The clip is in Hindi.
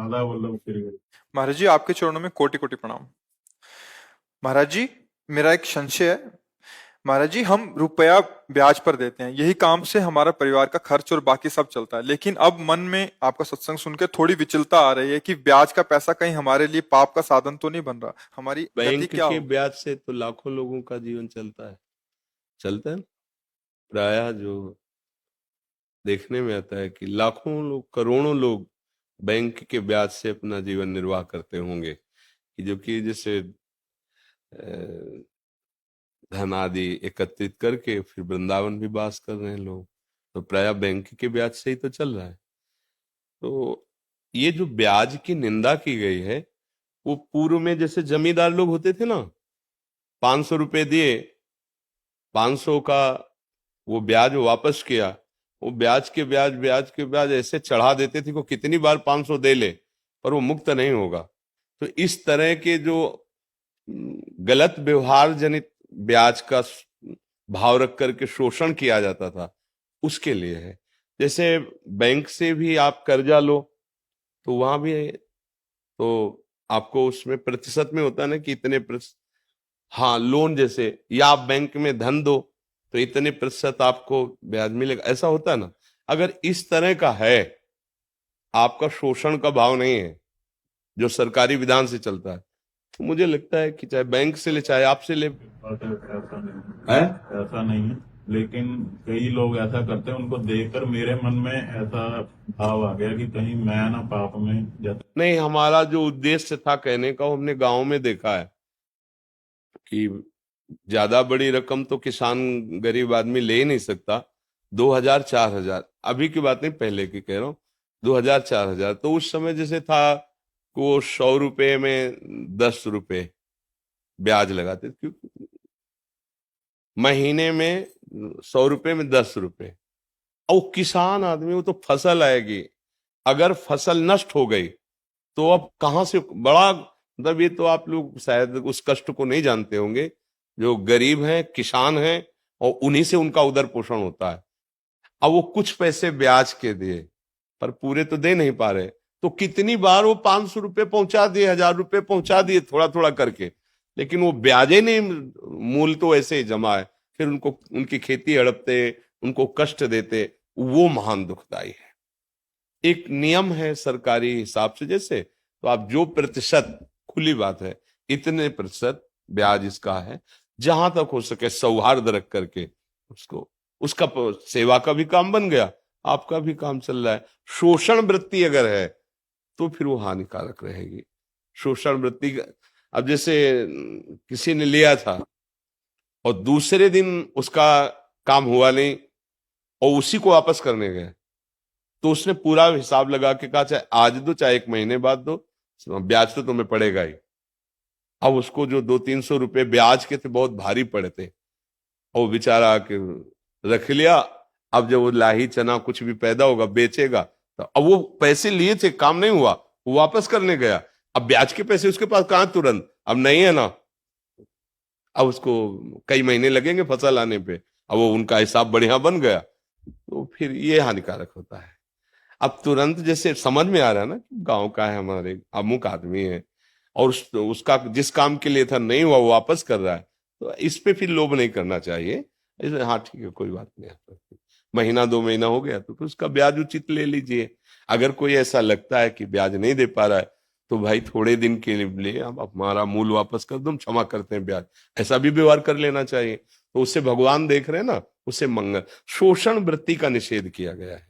माला वल्लभ फिर गई। महाराज जी, आपके चरणों में कोटि कोटि प्रणाम। महाराज जी, मेरा एक संशय है। महाराज जी, हम रुपया ब्याज पर देते हैं, यही काम से हमारा परिवार का खर्च और बाकी सब चलता है, लेकिन अब मन में आपका सत्संग सुन के थोड़ी विचलता आ रही है कि ब्याज का पैसा कहीं हमारे लिए पाप का साधन तो नहीं बन रहा। हमारी गति बैंक क्या के होगी? ब्याज से तो लाखों लोगों का जीवन चलता है ना। प्रायः जो देखने में आता है कि लाखों लोग, करोड़ों लोग बैंक के ब्याज से अपना जीवन निर्वाह करते होंगे, कि जो कि जैसे धन आदि एकत्रित करके फिर वृंदावन भी वास कर रहे हैं लोग, तो प्रायः बैंक के ब्याज से ही तो चल रहा है। तो ये जो ब्याज की निंदा की गई है, वो पूर्व में जैसे जमींदार लोग होते थे ना, 500 रुपए दिए, 500 का वो ब्याज वापस किया, वो ब्याज के ब्याज ऐसे चढ़ा देते थे को कितनी बार 500 दे ले पर वो मुक्त नहीं होगा। तो इस तरह के जो गलत व्यवहार जनित ब्याज का भाव रख करके शोषण किया जाता था, उसके लिए है। जैसे बैंक से भी आप कर्जा लो तो वहां भी तो आपको उसमें प्रतिशत में होता है ना कि इतने प्रतिशत, हाँ लोन जैसे, या आप बैंक में धन दो तो इतने प्रतिशत आपको ब्याज मिलेगा, ऐसा होता है ना। अगर इस तरह का है, आपका शोषण का भाव नहीं है जो सरकारी विधान से चलता है, तो मुझे लगता है कि चाहे बैंक से ले चाहे आपसे ले। ऐसा नहीं है ऐसा नहीं है, लेकिन कई लोग ऐसा करते हैं, उनको देखकर मेरे मन में ऐसा भाव आ गया कि कहीं मैं ना पाप में नहीं, हमारा जो उद्देश्य था कहने का, वो हमने गांव में देखा है कि ज्यादा बड़ी रकम तो किसान गरीब आदमी ले ही नहीं सकता। 2000 4000, अभी की बात नहीं, पहले की कह रहा हूँ, 2000 4000, तो उस समय जैसे था वो 100 रुपए में 10 रुपए ब्याज लगाते थे, क्योंकि महीने में 100 रुपए में 10 रुपए। और किसान आदमी, वो तो फसल आएगी, अगर फसल नष्ट हो गई तो अब कहां से बड़ा, मतलब ये तो आप लोग शायद उस कष्ट को नहीं जानते होंगे, जो गरीब हैं, किसान हैं, और उन्हीं से उनका उदर पोषण होता है। अब वो कुछ पैसे ब्याज के दिए पर पूरे तो दे नहीं पा रहे, तो कितनी बार वो 500 रुपए पहुंचा दिए, 1000 रुपए पहुंचा दिए, थोड़ा थोड़ा करके, लेकिन वो ब्याजे नहीं, मूल तो ऐसे ही जमा है। फिर उनको उनकी खेती हड़पते, उनको कष्ट देते, वो महान दुखदाई है। एक नियम है सरकारी हिसाब से, जैसे तो आप जो प्रतिशत, खुली बात है, इतने प्रतिशत ब्याज इसका है, जहां तक हो सके सौहार्द रख करके उसको, उसका सेवा का भी काम बन गया, आपका भी काम चल रहा है। शोषण वृत्ति अगर है तो फिर वो हानिकारक रहेगी। शोषण वृत्ति अब जैसे किसी ने लिया था और दूसरे दिन उसका काम हुआ नहीं और उसी को वापस करने गए, तो उसने पूरा हिसाब लगा के कहा चाहे आज दो चाहे 1 महीने बाद दो, ब्याज तो तुम्हें पड़ेगा ही। अब उसको जो 200-300 रुपए ब्याज के थे बहुत भारी पड़े थे, और बेचारा आके रख लिया। अब जब वो लाही चना कुछ भी पैदा होगा बेचेगा, तो अब वो पैसे लिए थे, काम नहीं हुआ, वो वापस करने गया, अब ब्याज के पैसे उसके पास कहां तुरंत, अब नहीं है ना, अब उसको कई महीने लगेंगे फसल आने पे, अब वो उनका हिसाब बढ़िया बन गया, तो फिर ये हानिकारक होता है। अब तुरंत जैसे समझ में आ रहा है ना कि गांव का है, हमारे अमुक आदमी है, और उसका जिस काम के लिए था नहीं हुआ वो वापस कर रहा है, तो इस पे फिर लोभ नहीं करना चाहिए। हाँ ठीक है, कोई बात नहीं, महीना 2 महीना हो गया तो फिर उसका ब्याज उचित ले लीजिए। अगर कोई ऐसा लगता है कि ब्याज नहीं दे पा रहा है, तो भाई थोड़े दिन के लिए अब हमारा मूल वापस कर दो, हम क्षमा करते हैं ब्याज, ऐसा भी व्यवहार कर लेना चाहिए। तो उससे भगवान देख रहे हैं ना, उससे मंगल, शोषण वृत्ति का निषेध किया गया है।